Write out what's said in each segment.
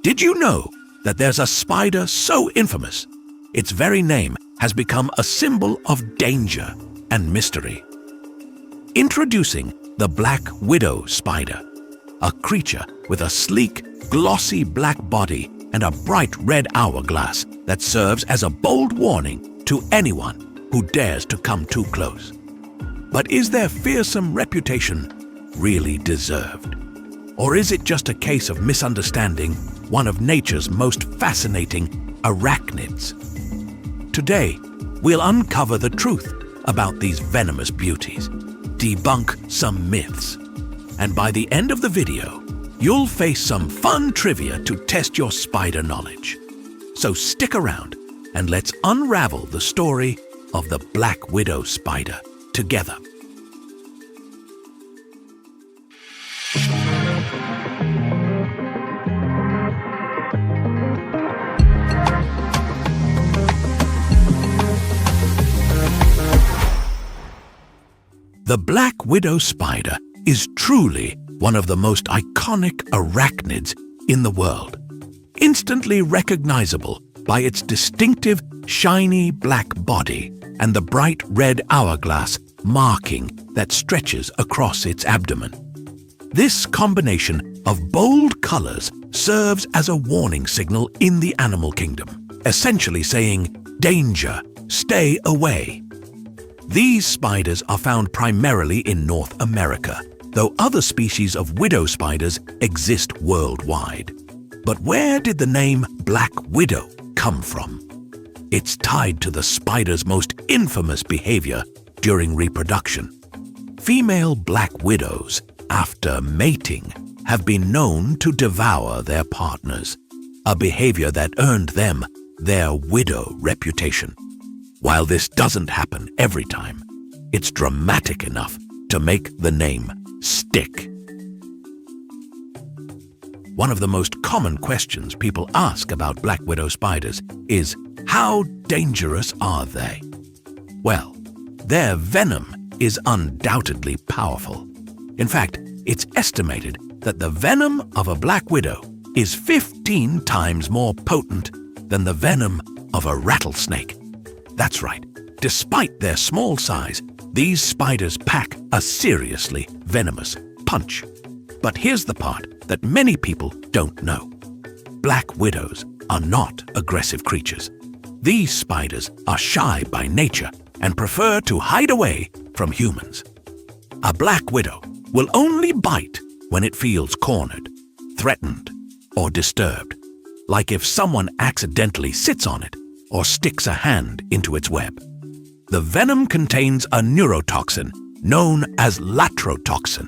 Did you know that there's a spider so infamous, its very name has become a symbol of danger and mystery? Introducing the black widow spider, a creature with a sleek, glossy black body and a bright red hourglass that serves as a bold warning to anyone who dares to come too close. But is their fearsome reputation really deserved? Or is it just a case of misunderstanding one of nature's most fascinating arachnids? Today, we'll uncover the truth about these venomous beauties, debunk some myths, and by the end of the video, you'll face some fun trivia to test your spider knowledge. So stick around and let's unravel the story of the black widow spider together. The black widow spider is truly one of the most iconic arachnids in the world, instantly recognizable by its distinctive shiny black body and the bright red hourglass marking that stretches across its abdomen. This combination of bold colors serves as a warning signal in the animal kingdom, essentially saying, "Danger, stay away." These spiders are found primarily in North America, though other species of widow spiders exist worldwide. But where did the name black widow come from? It's tied to the spider's most infamous behavior during reproduction. Female black widows, after mating, have been known to devour their partners, a behavior that earned them their widow reputation. While this doesn't happen every time, it's dramatic enough to make the name stick. One of the most common questions people ask about black widow spiders is, how dangerous are they? Well, their venom is undoubtedly powerful. In fact, it's estimated that the venom of a black widow is 15 times more potent than the venom of a rattlesnake. That's right, despite their small size, these spiders pack a seriously venomous punch. But here's the part that many people don't know. Black widows are not aggressive creatures. These spiders are shy by nature and prefer to hide away from humans. A black widow will only bite when it feels cornered, threatened, or disturbed, like if someone accidentally sits on it or sticks a hand into its web. The venom contains a neurotoxin known as latrotoxin,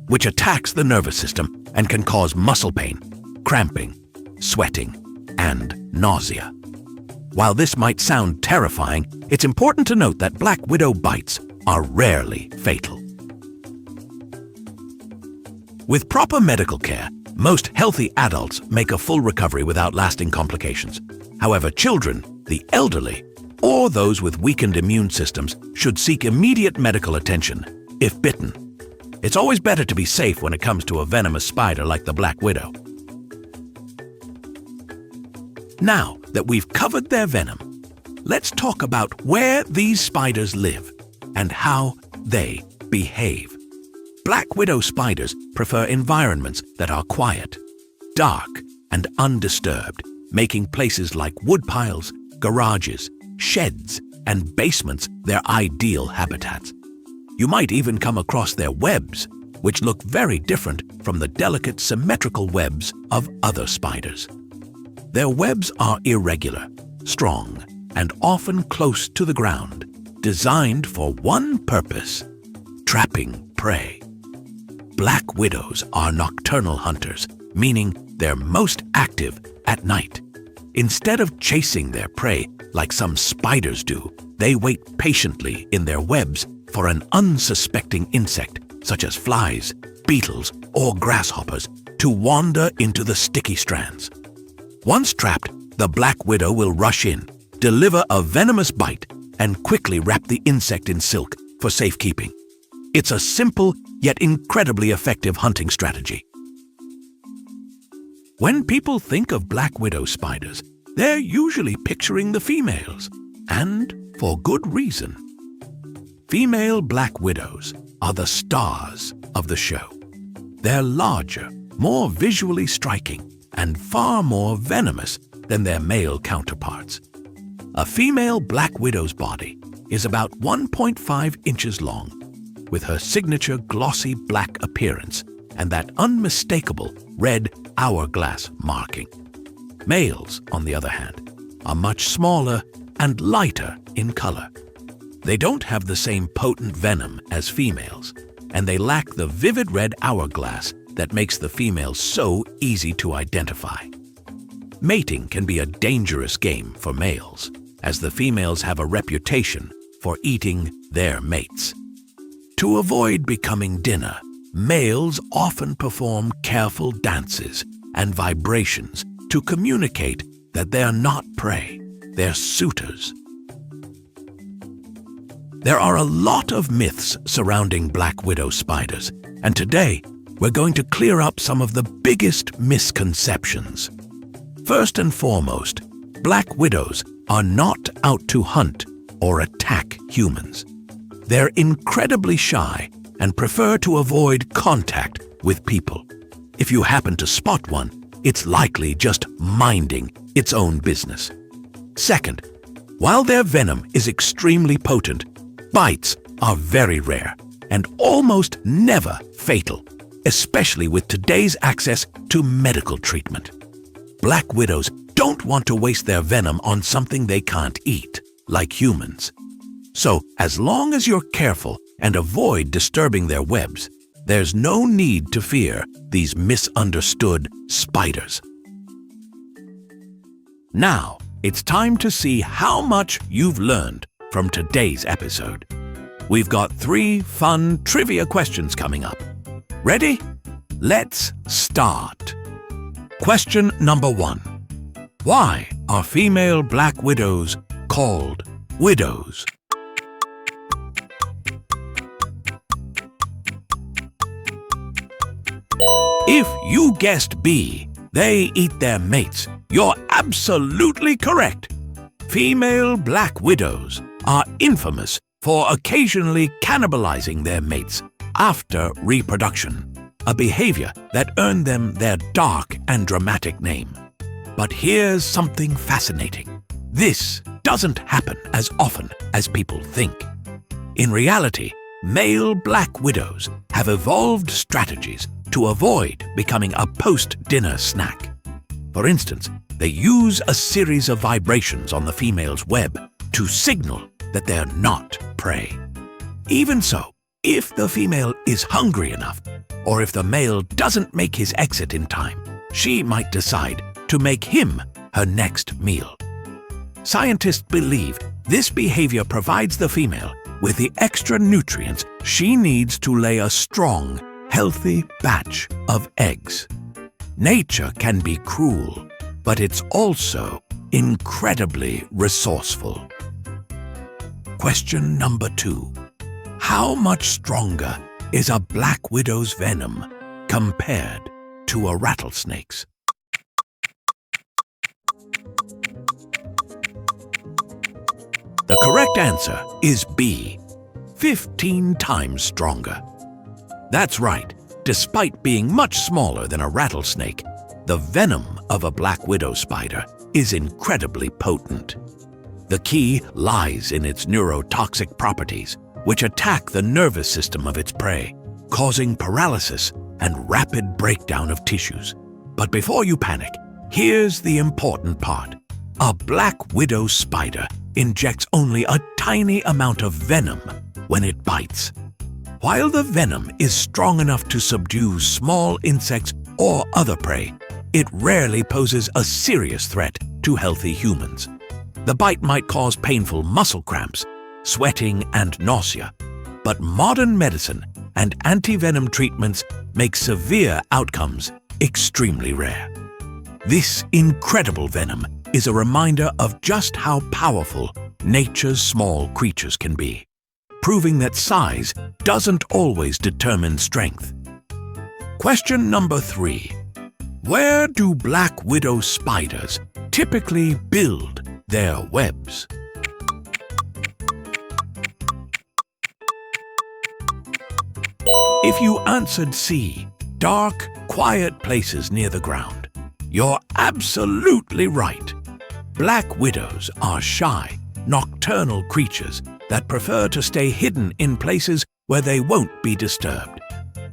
which attacks the nervous system and can cause muscle pain, cramping, sweating, and nausea. While this might sound terrifying, it's important to note that black widow bites are rarely fatal. With proper medical care, most healthy adults make a full recovery without lasting complications. However, children, the elderly, or those with weakened immune systems should seek immediate medical attention if bitten. It's always better to be safe when it comes to a venomous spider like the black widow. Now that we've covered their venom, let's talk about where these spiders live and how they behave. Black widow spiders prefer environments that are quiet, dark, and undisturbed, making places like woodpiles, garages, sheds, and basements their ideal habitats. You might even come across their webs, which look very different from the delicate symmetrical webs of other spiders. Their webs are irregular, strong, and often close to the ground, designed for one purpose: trapping prey. Black widows are nocturnal hunters, meaning they're most active at night. Instead of chasing their prey like some spiders do, they wait patiently in their webs for an unsuspecting insect, such as flies, beetles, or grasshoppers, to wander into the sticky strands. Once trapped, the black widow will rush in, deliver a venomous bite, and quickly wrap the insect in silk for safekeeping. It's a simple yet incredibly effective hunting strategy. When people think of black widow spiders, they're usually picturing the females, and for good reason. Female black widows are the stars of the show. They're larger, more visually striking, and far more venomous than their male counterparts. A female black widow's body is about 1.5 inches long, with her signature glossy black appearance and that unmistakable red hourglass marking. Males, on the other hand, are much smaller and lighter in color. They don't have the same potent venom as females, and they lack the vivid red hourglass that makes the females so easy to identify. Mating can be a dangerous game for males, as the females have a reputation for eating their mates. To avoid becoming dinner, males often perform careful dances and vibrations to communicate that they're not prey, they're suitors. There are a lot of myths surrounding black widow spiders, and today we're going to clear up some of the biggest misconceptions. First and foremost, black widows are not out to hunt or attack humans. They're incredibly shy and prefer to avoid contact with people. If you happen to spot one, it's likely just minding its own business. Second, while their venom is extremely potent, bites are very rare and almost never fatal, especially with today's access to medical treatment. Black widows don't want to waste their venom on something they can't eat, like humans. So, as long as you're careful and avoid disturbing their webs, there's no need to fear these misunderstood spiders. Now, it's time to see how much you've learned from today's episode. We've got 3 fun trivia questions coming up. Ready? Let's start. Question number 1. Why are female black widows called widows? If you guessed B, they eat their mates, you're absolutely correct. Female black widows are infamous for occasionally cannibalizing their mates after reproduction, a behavior that earned them their dark and dramatic name. But here's something fascinating. This doesn't happen as often as people think. In reality, male black widows have evolved strategies to avoid becoming a post-dinner snack. For instance, they use a series of vibrations on the female's web to signal that they're not prey. Even so, if the female is hungry enough, or if the male doesn't make his exit in time, she might decide to make him her next meal. Scientists believe this behavior provides the female with the extra nutrients she needs to lay a strong, healthy batch of eggs. Nature can be cruel, but it's also incredibly resourceful. Question number 2. How much stronger is a black widow's venom compared to a rattlesnake's? The correct answer is B, 15 times stronger. That's right, despite being much smaller than a rattlesnake, the venom of a black widow spider is incredibly potent. The key lies in its neurotoxic properties, which attack the nervous system of its prey, causing paralysis and rapid breakdown of tissues. But before you panic, here's the important part. A black widow spider injects only a tiny amount of venom when it bites. While the venom is strong enough to subdue small insects or other prey, it rarely poses a serious threat to healthy humans. The bite might cause painful muscle cramps, sweating, and nausea, but modern medicine and anti-venom treatments make severe outcomes extremely rare. This incredible venom is a reminder of just how powerful nature's small creatures can be, proving that size doesn't always determine strength. Question number 3. Where do black widow spiders typically build their webs? If you answered C, dark, quiet places near the ground, you're absolutely right. Black widows are shy, nocturnal creatures that prefer to stay hidden in places where they won't be disturbed.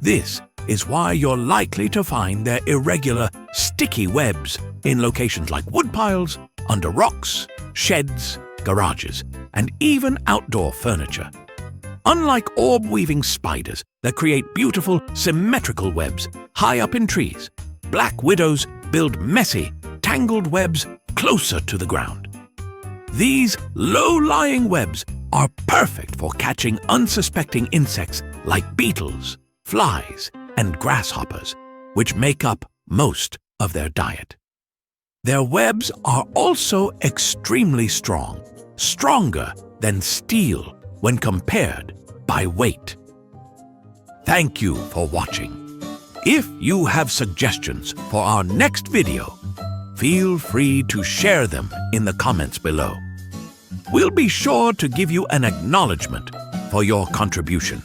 This is why you're likely to find their irregular, sticky webs in locations like woodpiles, under rocks, sheds, garages, and even outdoor furniture. Unlike orb-weaving spiders that create beautiful, symmetrical webs high up in trees, black widows build messy, tangled webs closer to the ground. These low-lying webs are perfect for catching unsuspecting insects like beetles, flies, and grasshoppers, which make up most of their diet. Their webs are also extremely strong, stronger than steel when compared by weight. Thank you for watching. If you have suggestions for our next video, feel free to share them in the comments below. We'll be sure to give you an acknowledgement for your contribution.